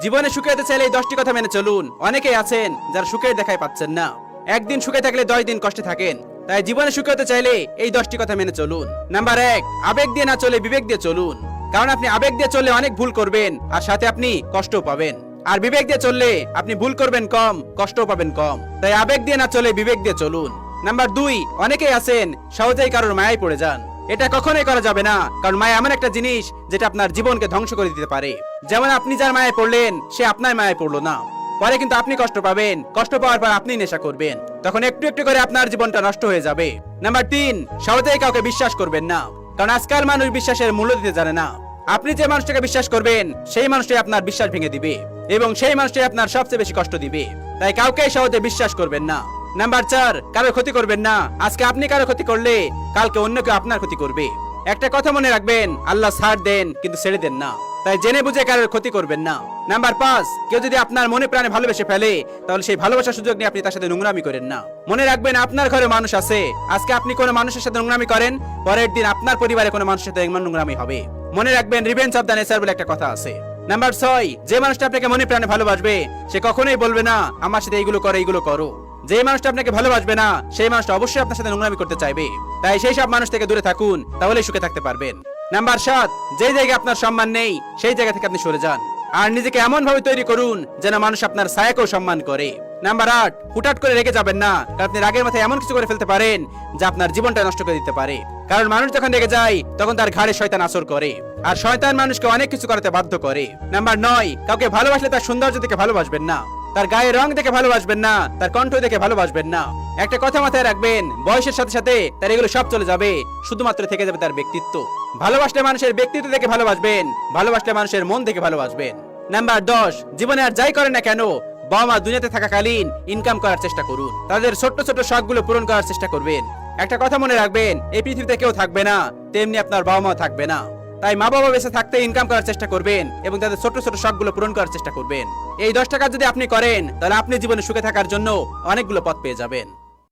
জীবনে সুখে হতে চাইলে এই 10টি কথা মেনে চলুন। অনেকেই আছেন যারা সুখের দেখাই পাচ্ছেন না। একদিন সুখে থাকলে 10 দিন কষ্টে থাকেন। তাই জীবনে সুখে হতে চাইলে এই 10টি কথা মেনে চলুন। নাম্বার 1, আবেগ দিয়ে না চলে বিবেক দিয়ে চলুন। কারণ আপনি আবেগ দিয়ে চললে অনেক ভুল করবেন, আর সাথে আপনি কষ্টও পাবেন। আর বিবেক দিয়ে চললে আপনি ভুল করবেন কম, কষ্টও পাবেন কম। তাই আবেগ দিয়ে না চলে বিবেক দিয়ে চলুন। নাম্বার 2, অনেকেই আছেন সহজেই কারোর মায়ায় পড়ে যান। এটা কখনোই করা যাবে না, কারণ মায়া এমন একটা জিনিস যেটা আপনার জীবনকে ধ্বংস করে দিতে পারে। যেমন আপনি যার মায়ায় পড়লেন, সে আপনার মায়ায় পড়লো না, পরে কিন্তু আপনি কষ্ট পাবেন। কষ্ট পাওয়ার পর আপনি নেশা করবেন, তখন একটু একটু করে আপনার জীবনটা নষ্ট হয়ে যাবে। নাম্বার 3, সহজেই কাউকে বিশ্বাস করবেন না, কারণ আজকাল মানুষ বিশ্বাসের মূল্য দিতে জানে না। আপনি যে মানুষটাকে বিশ্বাস করবেন, সেই মানুষটাই আপনার বিশ্বাস ভেঙে দিবে, এবং সেই মানুষটাই আপনার সবচেয়ে বেশি কষ্ট দিবে। তাই কাউকে সহজে বিশ্বাস করবেন না। নাম্বার 4, কারো ক্ষতি করবেন না। আজকে আপনি কারো ক্ষতি করলে কালকে অন্য কেউ আপনার ক্ষতি করবে। একটা কথা মনে রাখবেন, আল্লাহ ছাড় দেন কিন্তু ছেড়ে দেন না। তাই জেনে বুঝে কারোর ক্ষতি করবেন না। নাম্বার 5, কেউ যদি আপনার মনে প্রাণে ভালোবেসে ফেলে, তাহলে সেই ভালোবাসার সুযোগ নিয়ে আপনি তার সাথে নোংরামি করেন না। মনে রাখবেন, আপনার ঘরে মানুষ আছে। আজকে আপনি কোনো মানুষের সাথে নোংরামি করেন, পরের দিন আপনার পরিবারে কোনো মানুষের সাথে এমন নোংরামি হবে। মনে রাখবেন, রিভেঞ্জ অফ দ্য নেচার বলে একটা কথা আছে। নাম্বার 6, যে মানুষটা আপনাকে মনে প্রাণে ভালোবাসবে, সে কখনোই বলবে না আমার সাথে এইগুলো করো এইগুলো করো। যে মানুষটা আপনাকে ভালোবাসবে না, সেই মানুষটা অবশ্যই আপনার সাথে নোংরামি করতে চাইবে। তাই সেই সব মানুষ থেকে দূরে থাকুন, তাহলেই সুখে থাকতে পারবেন। নাম্বার 7, যে জায়গায় আপনার সম্মান নেই, সেই জায়গা থেকে আপনি সরে যান, আর নিজেকে এমন ভাবে তৈরি করুন যেন মানুষ আপনার ছায়াকেও সম্মান করে। নাম্বার 8, হুটহাট করে রেগে যাবেন না, কারণ আপনি রাগের মাথায় এমন কিছু করে ফেলতে পারেন যা আপনার জীবনটা নষ্ট করে দিতে পারে। কারণ মানুষ যখন রেগে যায়, তখন তার ঘাড়ে শয়তান আসর করে, আর শয়তান মানুষকে অনেক কিছু করাতে বাধ্য করে। নাম্বার 9, কাউকে ভালোবাসলে তার সৌন্দর্য দেখে ভালোবাসবেন না, তার গায়ের রং দেখে ভালোবাসবেন না, তার কণ্ঠ দেখে ভালোবাসবেন না। একটা কথা মাথায় রাখবেন, বয়সের সাথে সাথে তার এগুলো সব চলে যাবে, শুধুমাত্র থেকে যাবে তার ব্যক্তিত্ব। ভালোবাসলে মানুষের ব্যক্তিত্ব দেখে ভালোবাসবেন, ভালোবাসলে মানুষের মন দেখে ভালোবাসবেন। নাম্বার 10, জীবনে আর যাই করেন না কেন, বাবা মা দুনিয়াতে থাকাকালীন ইনকাম করার চেষ্টা করুন, তাদের ছোট্ট ছোট্ট শখগুলো পূরণ করার চেষ্টা করবেন। একটা কথা মনে রাখবেন, এই পৃথিবীতে কেউ থাকবে না, তেমনি আপনার বাবা মা থাকবে না। তাই মা বাবা বেঁচে থাকতে ইনকাম করার চেষ্টা করবেন, এবং তাদের ছোট ছোট শখগুলো পূরণ করার চেষ্টা করবেন। এই 10 টাকা যদি আপনি করেন, তাহলে আপনি জীবনে সুখে থাকার জন্য অনেকগুলো পথ পেয়ে যাবেন।